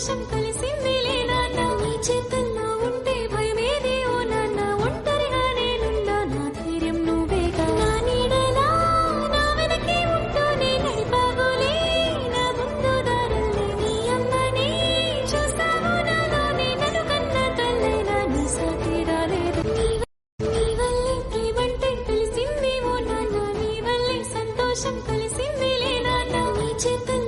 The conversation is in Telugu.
సంతోషం కలిసిందిలే నాన్న నీ చేతుల్లో ఉంటే భయమేది ఓ నాన్న ఒంటరిగా నేనున్నా నా ధైర్యం నువ్వేగా నా నీడలా నా వెనకే ఉంటూనే నడిపావులే నా ముందు దారుల్ని నీ అమ్మని చూస్తావు నాలోనే నన్ను కన్న తల్లైనా నీ సాటి రాలేదు నీ వల్లే ప్రేమంటే తెలిసింది ఓ నాన్న నీ వల్లే సంతోషం కలిసిందిలే నాన్న నీ చేతుల్లో